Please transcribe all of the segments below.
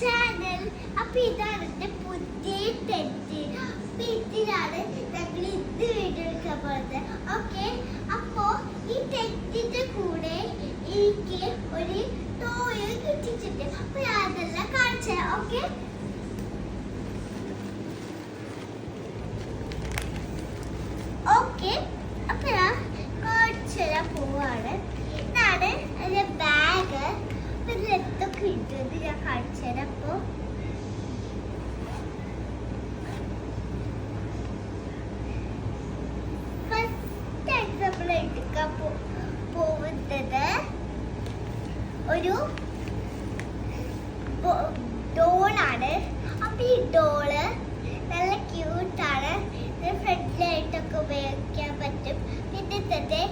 Channel. അപ്പൊ ഇതാണ് എന്റെ പുതിയ ടെന്റ്. അപ്പൊ ഇതിലാണ് ഞങ്ങൾ ഇത് വീഡിയോ എടുക്കാൻ പോകുന്നത്. ഓക്കെ, അപ്പോ ഈ ടെന്റിന്റെ കൂടെ എനിക്ക് ഒരു ടോയ് കിട്ടിയിട്ടുണ്ട്. അപ്പൊ ഞാൻ അതെല്ലാം കാണിച്ചു തരാം. ഓക്കെ, ഓക്കെ, അപ്പൊ ഞാൻ കാണിച്ചു തരാൻ പോവാണ്. ഇതാണ് അതിന്റെ ബാഗ്. അപ്പൊ ഇതിലെന്തൊക്കെ ഉണ്ട് ഞാൻ കാണിച്ചു തരാം. അപ്പൊ ഫസ്റ്റ് എക്സാമ്പിൾ എടുക്കാൻ പോകുന്നത് ഒരു ഡോളാണ്. അപ്പൊ ഈ ഡോള് നല്ല ക്യൂട്ടാണ്. ഫ്രണ്ടിലായിട്ടൊക്കെ ഉപയോഗിക്കാൻ പറ്റും. പിന്നെ തന്നെ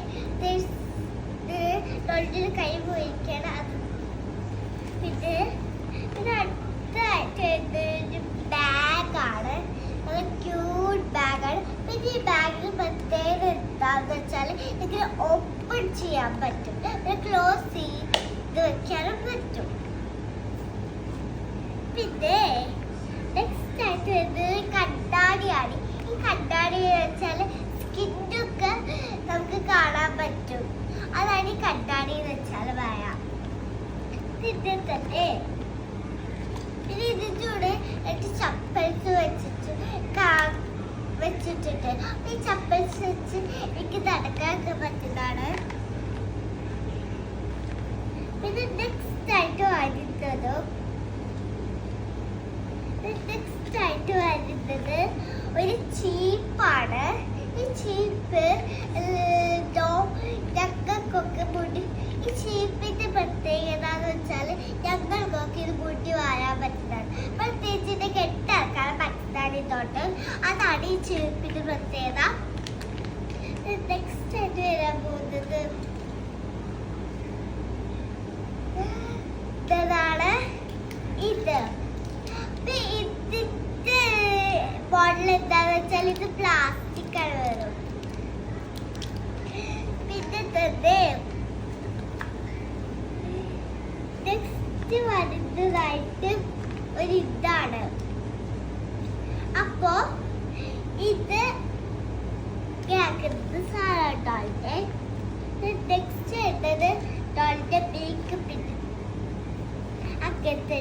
ഡോളിന്റെ കൈ പോയിരിക്കണം. അത് പിന്നെ അടുത്തായിട്ട് ഒരു ബാഗാണ്. നല്ല ക്യൂട്ട് ബാഗാണ്. പിന്നെ ഈ ബാഗിന് പ്രത്യേകത എന്താന്ന് വെച്ചാൽ ഇതിന് ഓപ്പൺ ചെയ്യാൻ പറ്റും, ക്ലോസ് ചെയ്ത് വെക്കാനും പറ്റും. പിന്നെ നെക്സ്റ്റ് ആയിട്ട് വരുന്നത് കണ്ണാടിയാണ്. ഈ കണ്ണാടി വെച്ചാൽ സ്കിന്നൊക്കെ നമുക്ക് കാണാൻ പറ്റും. അതാണ് ഈ കണ്ണാടി എന്ന് വെച്ചാൽ പറയാം. പിന്നെ തന്നെ പിന്നെ ഇതിൻ്റെ കൂടെ എനിക്ക് ചപ്പൽസ് വെച്ചിട്ടുണ്ട്. ഈ ചപ്പൽസ് വെച്ച് എനിക്ക് നടക്കാനൊക്കെ പറ്റുന്നതാണ്. പിന്നെ നെക്സ്റ്റ് ആയിട്ട് വരുന്നത് ഒരു ചീപ്പാണ്. ഈ ചീപ്പ് ഞങ്ങൾക്കൊക്കെ മുടി, ഈ ചീപ്പിന്റെ പ്രത്യേകത എന്ന് വെച്ചാൽ ഞങ്ങൾക്കൊക്കെ ഇത് മുടി വാരാൻ പറ്റുന്നതാണ്. പ്രത്യേകിച്ച് ഇത് കെട്ടിറക്കാൻ പറ്റുന്നതാണ് ഇതോട്ട്. അതാണ് ഈ ചീപ്പിന്റെ പ്രത്യേകത. നെക്സ്റ്റ് ആയിട്ട് വരാൻ പോകുന്നത് ഇതാണ്. ഇത് ഇതിന്റെ ബോട്ടിൽ എന്താന്ന് വെച്ചാൽ ഇത് പ്ലാസ്റ്റിക് ആണ് വരും. പിന്നെ തന്നെ നെക്സ്റ്റ് വരുന്നതായിട്ട് ഒരു ഇതാണ്. അപ്പോ ഇത് സാധനമാണ്. നെക്സ്റ്റ് വരുന്നത് ഡോളിന്റെ മേക്കപ്പിന് അങ്ങനത്തെ.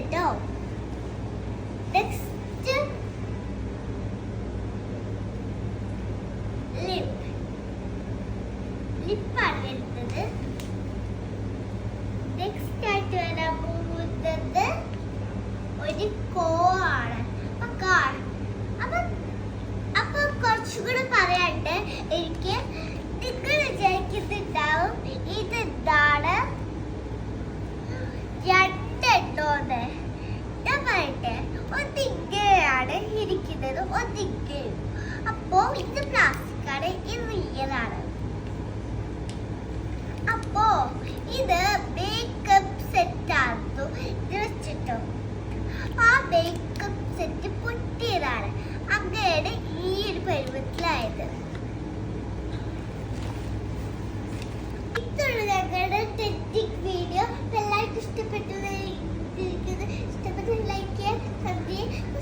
നെക്സ്റ്റ് ലിപ്പാണ് വരുന്നത്. നെക്സ്റ്റ് ആയിട്ട് വരാൻ പോകുന്നത് ഒരു ആണ്. അപ്പൊ കുറച്ചുകൂടെ പറയാണ്ട് എനിക്ക് നിങ്ങൾ വിചാരിക്കുന്നുണ്ടാവും ഇതെന്താണ് രണ്ടെണ്ണോന്ന്. ഞാൻ പറയട്ടെ, ഒന്നിങ്ങനെയാണ് ഇരിക്കുന്നത്, ഒന്നിങ്ങനെയും. അപ്പോ ഇത് പ്ലാസ്റ്റിക് ആണ്, ഇത് റിയലാണ്. അപ്പോ ഇത് മേക്കപ്പ് സെറ്റ് ആയിരുന്നു. ഇത് വെച്ചിട്ടോ ആ മേക്കപ്പ് സെറ്റ് പൊട്ടിയതാണ്. അങ്ങനെയാണ് ഈ ഒരു പരുവത്തിലായത്. ഇതാണ് ഞങ്ങളുടെ ടെക്നിക് വീഡിയോ. എല്ലാവർക്കും ഇഷ്ടപ്പെട്ടു. ഇഷ്ടപ്പെട്ട ലൈക്ക് ചെയ്യുക, സബ്സ്ക്രൈബ്